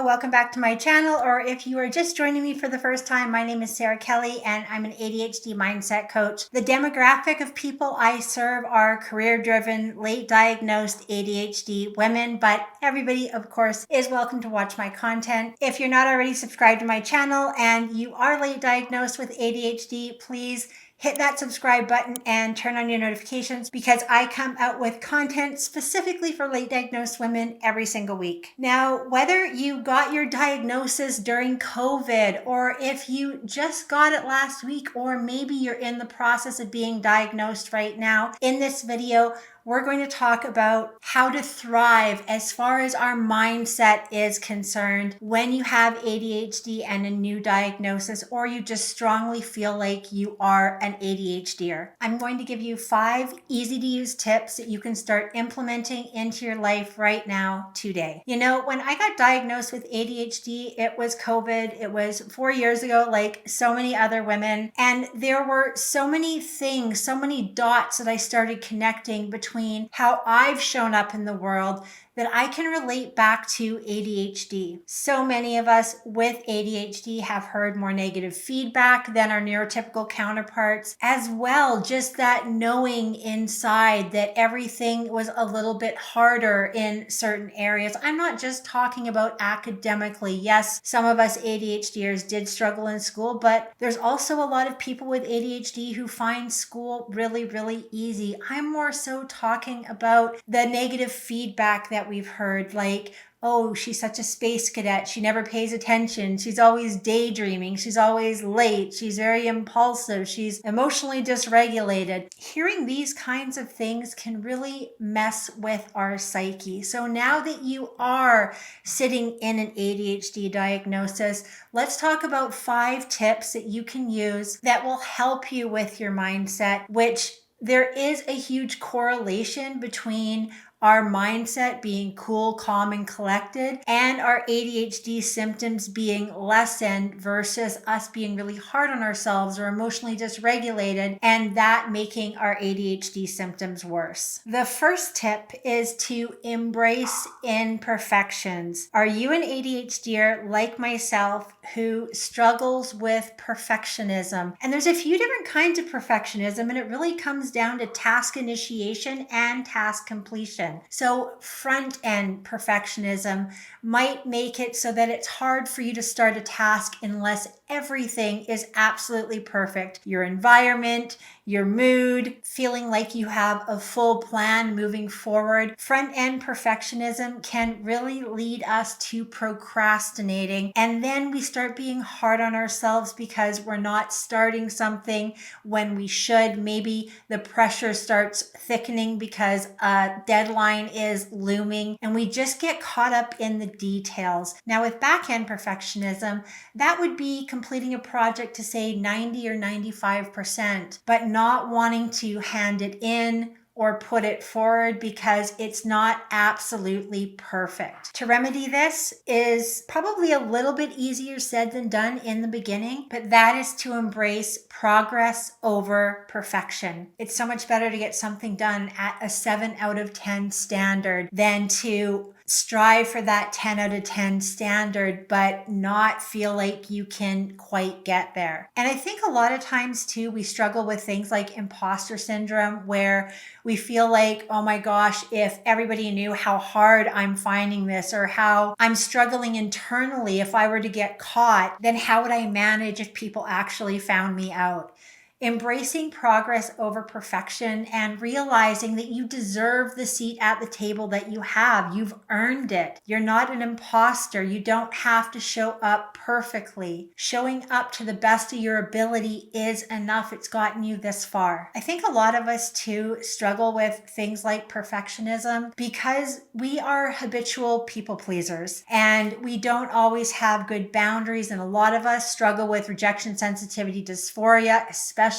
welcome back to my channel, or if you are just joining me for the first time, my name is Sara Kelly and I'm an ADHD mindset coach. The demographic of people I serve are career-driven, late diagnosed ADHD women, but everybody, of course, is welcome to watch my content. If you're not already subscribed to my channel and you are late diagnosed with ADHD, please hit that subscribe button and turn on your notifications because I come out with content specifically for late diagnosed women every single week. Now, whether you got your diagnosis during COVID or if you just got it last week, or maybe you're in the process of being diagnosed right now, in this video, we're going to talk about how to thrive as far as our mindset is concerned when you have ADHD and a new diagnosis, or you just strongly feel like you are an ADHDer. I'm going to give you 5 easy to use tips that you can start implementing into your life right now today. You know, when I got diagnosed with ADHD, it was COVID. It was 4 years ago, like so many other women. And there were so many things, so many dots that I started connecting between how I've shown up in the world that I can relate back to ADHD. So many of us with ADHD have heard more negative feedback than our neurotypical counterparts, as well, just that knowing inside that everything was a little bit harder in certain areas. I'm not just talking about academically. Yes, some of us ADHDers did struggle in school, but there's also a lot of people with ADHD who find school really, really easy. I'm more so talking about the negative feedback that we've heard, like, oh, she's such a space cadet. She never pays attention. She's always daydreaming. She's always late. She's very impulsive. She's emotionally dysregulated. Hearing these kinds of things can really mess with our psyche. So now that you are sitting in an ADHD diagnosis, let's talk about 5 tips that you can use that will help you with your mindset, which there is a huge correlation between our mindset being cool, calm, and collected, and our ADHD symptoms being lessened versus us being really hard on ourselves or emotionally dysregulated, and that making our ADHD symptoms worse. The first tip is to embrace imperfections. Are you an ADHDer like myself who struggles with perfectionism? And there's a few different kinds of perfectionism, and it really comes down to task initiation and task completion. So front-end perfectionism might make it so that it's hard for you to start a task unless everything is absolutely perfect. Your environment, your mood, feeling like you have a full plan moving forward. Front-end perfectionism can really lead us to procrastinating, and then we start being hard on ourselves because we're not starting something when we should. Maybe the pressure starts thickening because a deadline is looming, and we just get caught up in the details. Now, with back-end perfectionism, that would be completing a project to say 90 or 95%, but not wanting to hand it in or put it forward because it's not absolutely perfect. To remedy this is probably a little bit easier said than done in the beginning, but that is to embrace progress over perfection. It's so much better to get something done at a 7 out of 10 standard than to strive for that 10 out of 10 standard, but not feel like you can quite get there. And I think a lot of times too, we struggle with things like imposter syndrome, where we feel like, oh my gosh, if everybody knew how hard I'm finding this or how I'm struggling internally, if I were to get caught, then how would I manage if people actually found me out? Embracing progress over perfection and realizing that you deserve the seat at the table that you have. You've earned it. You're not an imposter. You don't have to show up perfectly. Showing up to the best of your ability is enough. It's gotten you this far. I think a lot of us too struggle with things like perfectionism because we are habitual people pleasers and we don't always have good boundaries. And a lot of us struggle with rejection sensitivity dysphoria, especially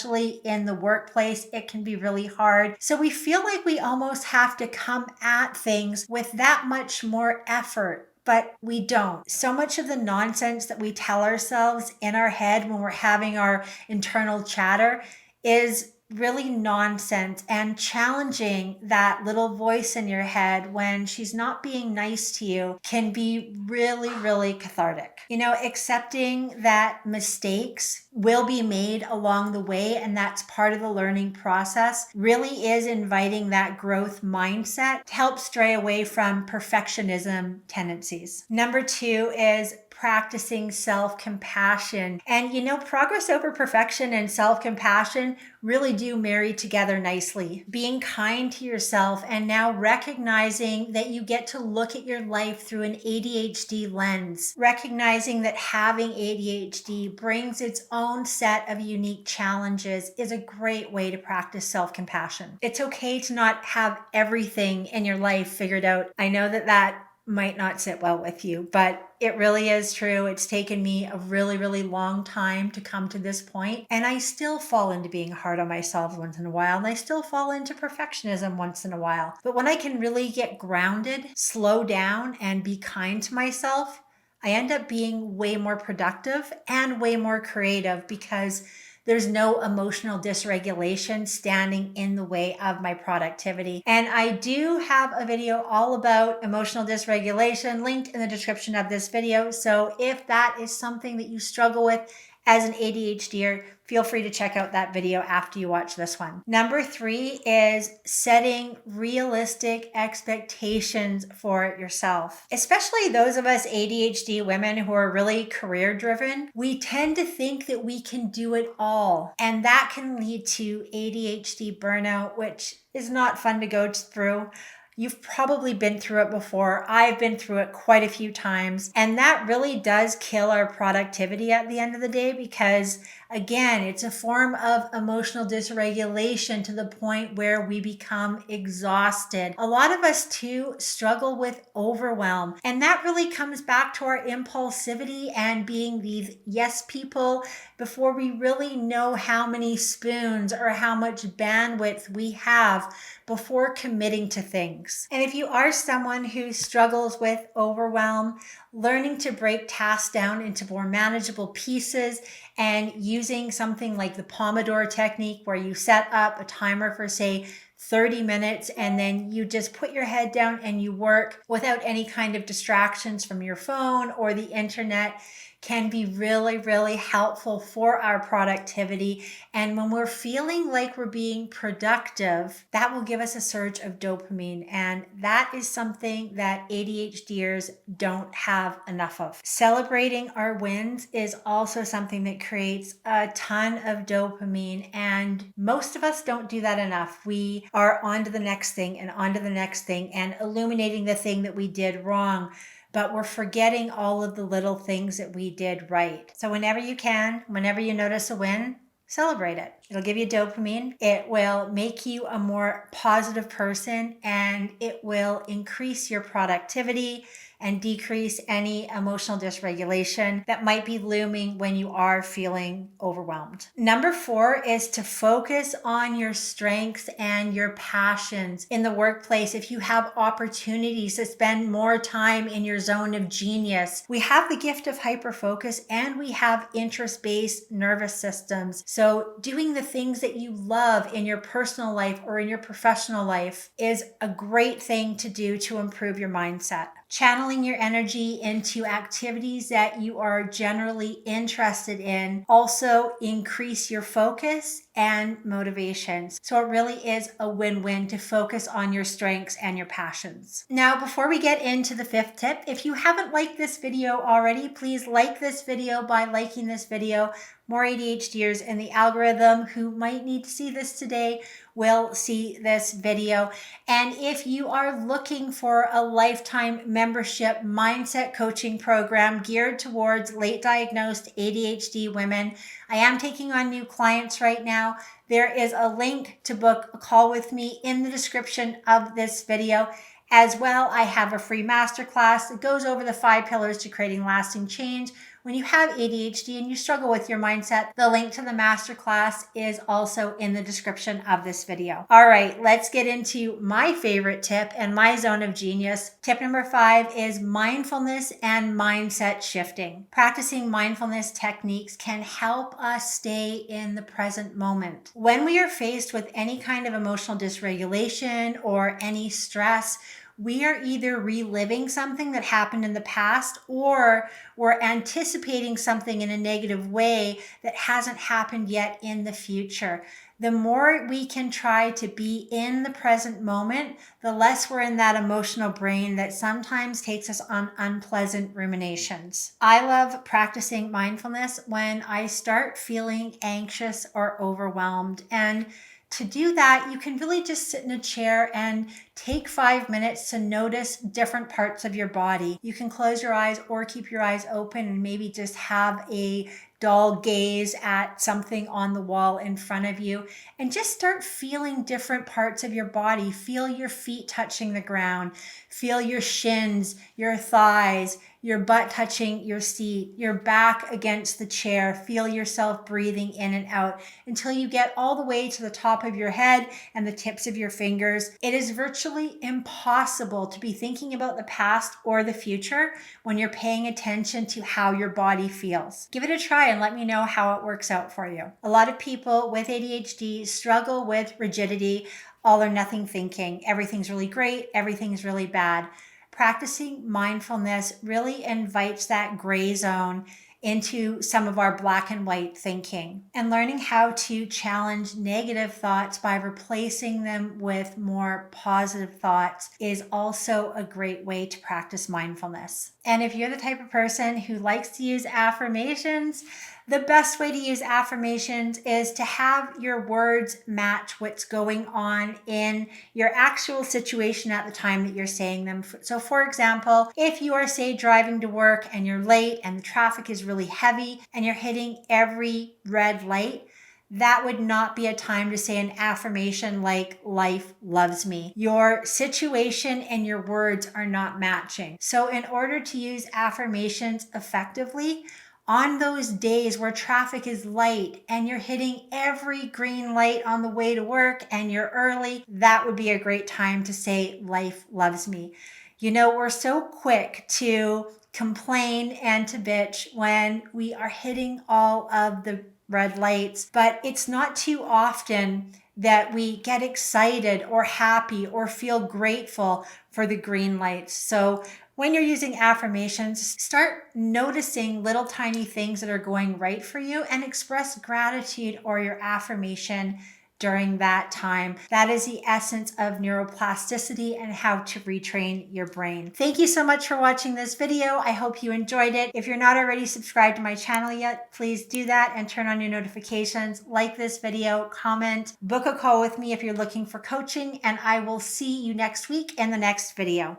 in the workplace. It can be really hard. So we feel like we almost have to come at things with that much more effort, but we don't. So much of the nonsense that we tell ourselves in our head when we're having our internal chatter is really nonsense and challenging that little voice in your head when she's not being nice to you can be really, really cathartic. Accepting that mistakes will be made along the way and that's part of the learning process really is inviting that growth mindset to help stray away from perfectionism tendencies. Number 2 is practicing self-compassion. And progress over perfection and self-compassion really do marry together nicely. Being kind to yourself and now recognizing that you get to look at your life through an ADHD lens. Recognizing that having ADHD brings its own set of unique challenges is a great way to practice self-compassion. It's okay to not have everything in your life figured out. I know that might not sit well with you, but it really is true. It's taken me a really, really long time to come to this point, and I still fall into being hard on myself once in a while, and I still fall into perfectionism once in a while. But when I can really get grounded, slow down, and be kind to myself, I end up being way more productive and way more creative because there's no emotional dysregulation standing in the way of my productivity. And I do have a video all about emotional dysregulation linked in the description of this video. So if that is something that you struggle with as an ADHDer, feel free to check out that video after you watch this one. Number 3 is setting realistic expectations for yourself. Especially those of us ADHD women who are really career driven, we tend to think that we can do it all. And that can lead to ADHD burnout, which is not fun to go through. You've probably been through it before. I've been through it quite a few times. And that really does kill our productivity at the end of the day because, again, it's a form of emotional dysregulation to the point where we become exhausted. A lot of us, too, struggle with overwhelm. And that really comes back to our impulsivity and being these yes people before we really know how many spoons or how much bandwidth we have before committing to things. And if you are someone who struggles with overwhelm, learning to break tasks down into more manageable pieces and using something like the Pomodoro technique where you set up a timer for, say, 30 minutes and then you just put your head down and you work without any kind of distractions from your phone or the internet can be really, really helpful for our productivity. And when we're feeling like we're being productive, that will give us a surge of dopamine. And that is something that ADHDers don't have enough of. Celebrating our wins is also something that creates a ton of dopamine. And most of us don't do that enough. We are on to the next thing and on to the next thing and illuminating the thing that we did wrong, but we're forgetting all of the little things that we did right. So whenever you can, whenever you notice a win, celebrate it. It'll give you dopamine. It will make you a more positive person and it will increase your productivity and decrease any emotional dysregulation that might be looming when you are feeling overwhelmed. Number 4 is to focus on your strengths and your passions in the workplace. If you have opportunities to spend more time in your zone of genius, we have the gift of hyperfocus and we have interest-based nervous systems. So doing the things that you love in your personal life or in your professional life is a great thing to do to improve your mindset. Channeling your energy into activities that you are generally interested in also increase your focus and motivations. So it really is a win-win to focus on your strengths and your passions. Now, before we get into the 5th tip, if you haven't liked this video already, please like this video by liking this video. More ADHDers in the algorithm who might need to see this today will see this video. And if you are looking for a lifetime membership mindset coaching program geared towards late diagnosed ADHD women, I am taking on new clients right now. There is a link to book a call with me in the description of this video. As well, I have a free masterclass that goes over the 5 pillars to creating lasting change, when you have ADHD and you struggle with your mindset. The link to the masterclass is also in the description of this video. All right, let's get into my favorite tip and my zone of genius. Tip number 5 is mindfulness and mindset shifting. Practicing mindfulness techniques can help us stay in the present moment. When we are faced with any kind of emotional dysregulation or any stress, we are either reliving something that happened in the past, or we're anticipating something in a negative way that hasn't happened yet in the future. The more we can try to be in the present moment, the less we're in that emotional brain that sometimes takes us on unpleasant ruminations. I love practicing mindfulness when I start feeling anxious or overwhelmed. And to do that, you can really just sit in a chair and take 5 minutes to notice different parts of your body. You can close your eyes or keep your eyes open and maybe just have a dull gaze at something on the wall in front of you and just start feeling different parts of your body. Feel your feet touching the ground. Feel your shins, your thighs, your butt touching your seat, your back against the chair. Feel yourself breathing in and out until you get all the way to the top of your head and the tips of your fingers. It is virtually impossible to be thinking about the past or the future when you're paying attention to how your body feels. Give it a try and let me know how it works out for you. A lot of people with ADHD struggle with rigidity, all or nothing thinking. Everything's really great, everything's really bad. Practicing mindfulness really invites that gray zone into some of our black and white thinking, and learning how to challenge negative thoughts by replacing them with more positive thoughts is also a great way to practice mindfulness. And if you're the type of person who likes to use affirmations, the best way to use affirmations is to have your words match what's going on in your actual situation at the time that you're saying them. So for example, if you are, say, driving to work and you're late and the traffic is really heavy and you're hitting every red light, that would not be a time to say an affirmation like "life loves me." Your situation and your words are not matching. So in order to use affirmations effectively, on those days where traffic is light and you're hitting every green light on the way to work and you're early, that would be a great time to say "life loves me." You know, we're so quick to complain and to bitch when we are hitting all of the red lights, but it's not too often that we get excited or happy or feel grateful for the green lights. So when you're using affirmations, start noticing little tiny things that are going right for you and express gratitude or your affirmation during that time. That is the essence of neuroplasticity and how to retrain your brain. Thank you so much for watching this video. I hope you enjoyed it. If you're not already subscribed to my channel yet, please do that and turn on your notifications. Like this video, comment, book a call with me if you're looking for coaching, and I will see you next week in the next video.